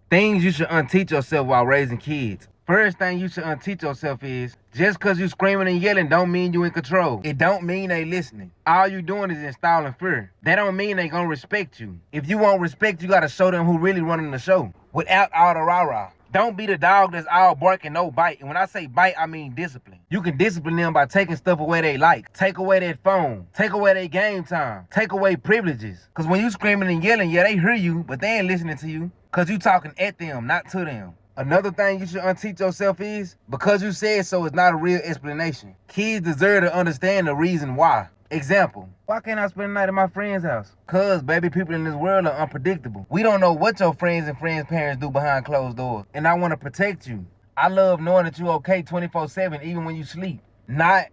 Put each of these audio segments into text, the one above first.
Things you should unteach yourself while raising kids. First thing you should unteach yourself is just because you screaming and yelling don't mean you in control. It don't mean they listening. All you doing is installing fear. That don't mean they gonna respect you. If you want respect, you gotta show them who really running the show without all the rah-rah. Don't be the dog that's all bark and no bite. And when I say bite, I mean discipline. You can discipline them by taking stuff away they like. Take away their phone. Take away their game time. Take away privileges. Because when you screaming and yelling, yeah, they hear you, but they ain't listening to you. Because you talking at them, not to them. Another thing you should unteach yourself is, because you said so is not a real explanation. Kids deserve to understand the reason why. Example, why can't I spend the night at my friend's house? Cause, baby, people in this world are unpredictable. We don't know what your friends and friends' parents do behind closed doors. And I want to protect you. I love knowing that you okay 24/7, even when you sleep. Not,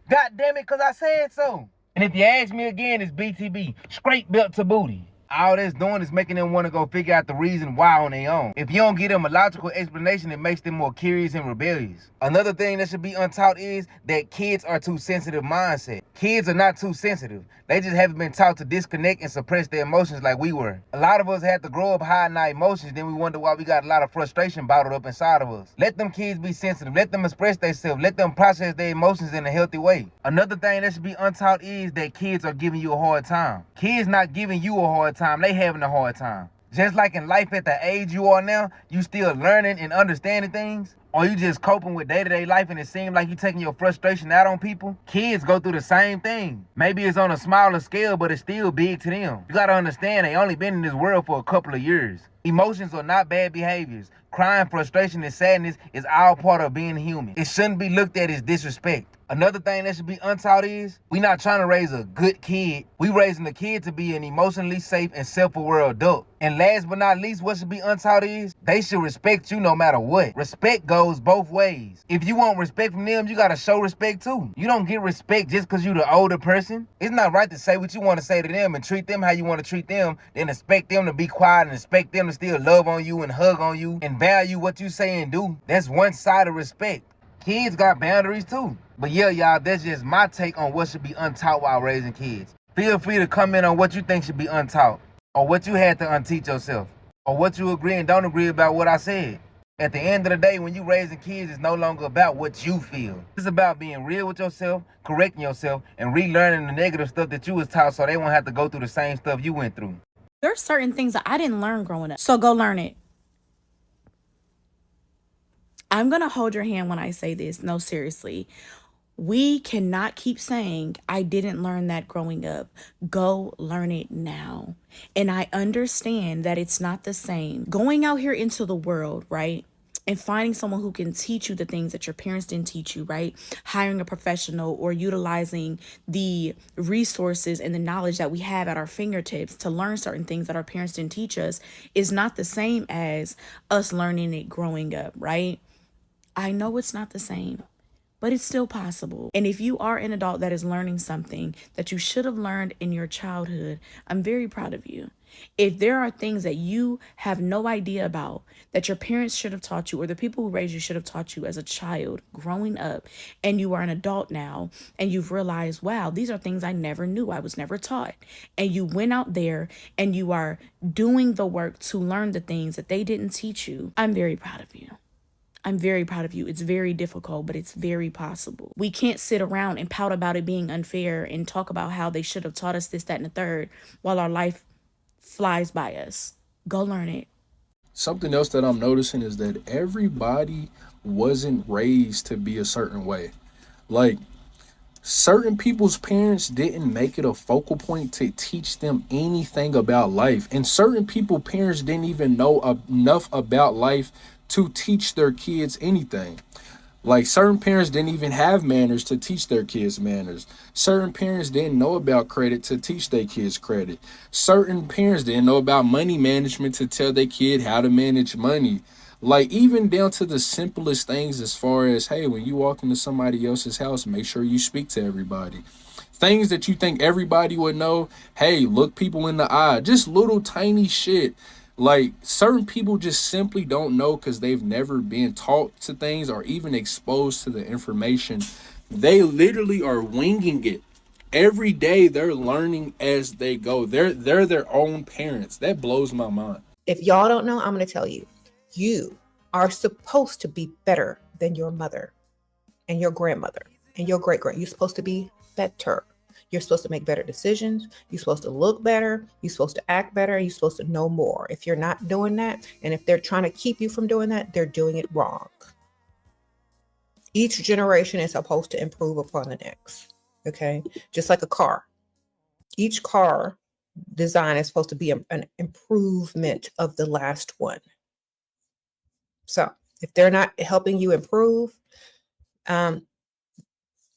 God damn it, cause I said so. And if you ask me again, it's BTB, straight belt to booty. All that's doing is making them want to go figure out the reason why on their own. If you don't give them a logical explanation, it makes them more curious and rebellious. Another thing that should be untaught is that kids are too sensitive mindset. Kids are not too sensitive. They just haven't been taught to disconnect and suppress their emotions like we were. A lot of us had to grow up hiding our emotions, then we wonder why we got a lot of frustration bottled up inside of us. Let them kids be sensitive. Let them express themselves. Let them process their emotions in a healthy way. Another thing that should be untaught is that kids are giving you a hard time. Kids not giving you a hard time. They having a hard time. Just like in life at the age you are now, you still learning and understanding things, or you just coping with day-to-day life and it seems like you taking your frustration out on people. Kids go through the same thing. Maybe it's on a smaller scale, but it's still big to them. You gotta understand they only been in this world for a couple of years. Emotions are not bad behaviors. Crying, frustration, and sadness is all part of being human. It shouldn't be looked at as disrespect. Another thing that should be untaught is we not trying to raise a good kid. We raising the kid to be an emotionally safe and self-aware adult. And last but not least, what should be untaught is they should respect you no matter what. Respect goes both ways. If you want respect from them, you gotta show respect too. You don't get respect just because you the older person. It's not right to say what you want to say to them and treat them how you want to treat them, then expect them to be quiet and expect them to still love on you and hug on you and value what you say and do. That's one side of respect. Kids got boundaries too. But yeah, y'all, that's just my take on what should be untaught while raising kids. Feel free to comment on what you think should be untaught, or what you had to unteach yourself, or what you agree and don't agree about what I said. At the end of the day, when you raising kids, it's no longer about what you feel. It's about being real with yourself, correcting yourself, and relearning the negative stuff that you was taught so they won't have to go through the same stuff you went through. There are certain things that I didn't learn growing up, so go learn it. I'm going to hold your hand when I say this. No, seriously. We cannot keep saying, I didn't learn that growing up. Go learn it now. And I understand that it's not the same. Going out here into the world, right? And finding someone who can teach you the things that your parents didn't teach you, right? Hiring a professional or utilizing the resources and the knowledge that we have at our fingertips to learn certain things that our parents didn't teach us is not the same as us learning it growing up, right? I know it's not the same, but it's still possible. And if you are an adult that is learning something that you should have learned in your childhood, I'm very proud of you. If there are things that you have no idea about that your parents should have taught you, or the people who raised you should have taught you as a child growing up, and you are an adult now and you've realized, wow, these are things I never knew, I was never taught, and you went out there and you are doing the work to learn the things that they didn't teach you, I'm very proud of you. I'm very proud of you. It's very difficult, but it's very possible. We can't sit around and pout about it being unfair and talk about how they should have taught us this, that, and the third while our life flies by us. Go learn it. Something else that I'm noticing is that everybody wasn't raised to be a certain way. Like, certain people's parents didn't make it a focal point to teach them anything about life. And certain people's parents didn't even know enough about life to teach their kids anything. Like, certain parents didn't even have manners to teach their kids manners. Certain parents didn't know about credit to teach their kids credit. Certain parents didn't know about money management to tell their kid how to manage money. Like, even down to the simplest things as far as, hey, when you walk into somebody else's house, make sure you speak to everybody. Things that you think everybody would know, hey, look people in the eye. Just little tiny shit. Like, certain people just simply don't know because they've never been taught to things or even exposed to the information. They literally are winging it. Every day they're learning as they go. They're their own parents. That blows my mind. If y'all don't know, I'm going to tell you. You are supposed to be better than your mother and your grandmother and your great-grand. You're supposed to be better. You're supposed to make better decisions. You're supposed to look better. You're supposed to act better. You're supposed to know more. If you're not doing that, and if they're trying to keep you from doing that, they're doing it wrong. Each generation is supposed to improve upon the next. Okay? Just like a car. Each car design is supposed to be an improvement of the last one. So if they're not helping you improve,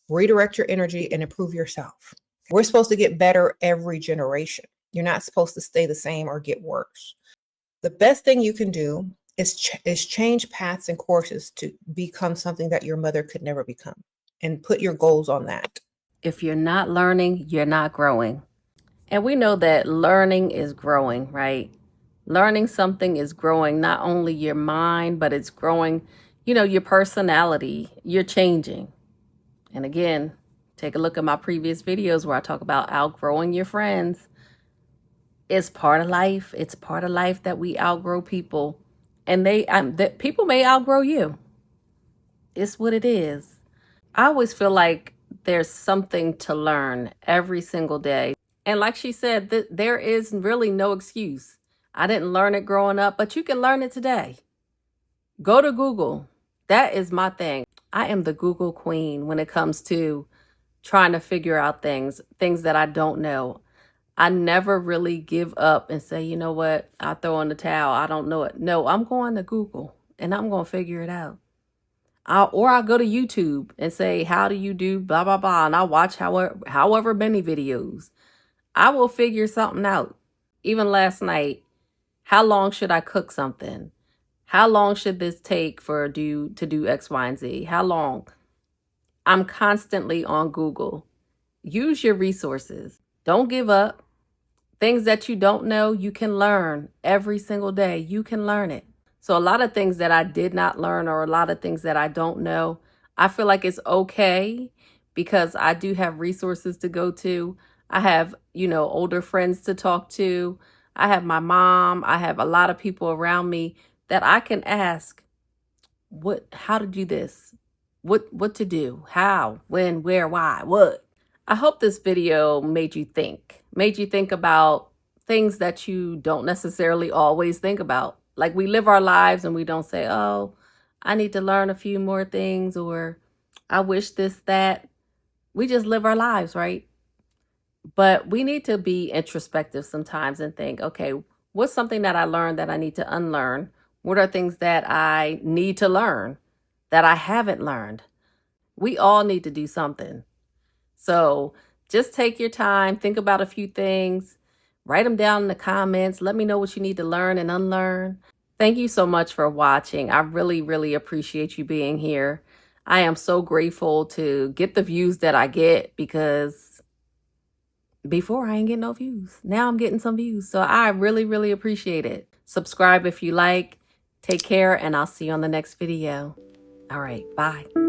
redirect your energy and improve yourself. We're supposed to get better every generation. You're not supposed to stay the same or get worse. The best thing you can do is change paths and courses to become something that your mother could never become, and put your goals on that. If you're not learning, you're not growing. And we know that learning is growing, right? Learning something is growing not only your mind, but it's growing, your personality. You're changing. And again, take a look at my previous videos where I talk about outgrowing your friends. It's part of life. It's part of life that we outgrow people. And that people may outgrow you. It's what it is. I always feel like there's something to learn every single day. And like she said, there is really no excuse. I didn't learn it growing up, but you can learn it today. Go to Google. That is my thing. I am the Google queen when it comes to trying to figure out things that I don't know. I never really give up and say, you know what, I'll throw in the towel. I don't know it. No, I'm going to Google and I'm going to figure it out. I'll go to YouTube and say, how do you do blah, blah, blah. And I'll watch however many videos. I will figure something out. Even last night, how long should I cook something? How long should this take to do X, Y, and Z? How long? I'm constantly on Google. Use your resources. Don't give up. Things that you don't know, you can learn every single day. You can learn it. So a lot of things that I did not learn, or a lot of things that I don't know, I feel like it's okay because I do have resources to go to. I have, older friends to talk to. I have my mom. I have a lot of people around me that I can ask how to do this, what to do, how, when, where, why, what. I hope this video made you think about things that you don't necessarily always think about. Like, we live our lives and we don't say, oh, I need to learn a few more things, or I wish this, that. We just live our lives, right? But we need to be introspective sometimes and think, okay, what's something that I learned that I need to unlearn? What are things that I need to learn that I haven't learned? We all need to do something. So just take your time, think about a few things, write them down in the comments. Let me know what you need to learn and unlearn. Thank you so much for watching. I really, really appreciate you being here. I am so grateful to get the views that I get, because before I ain't getting no views. Now I'm getting some views. So I really, really appreciate it. Subscribe if you like. Take care, and I'll see you on the next video. All right, bye.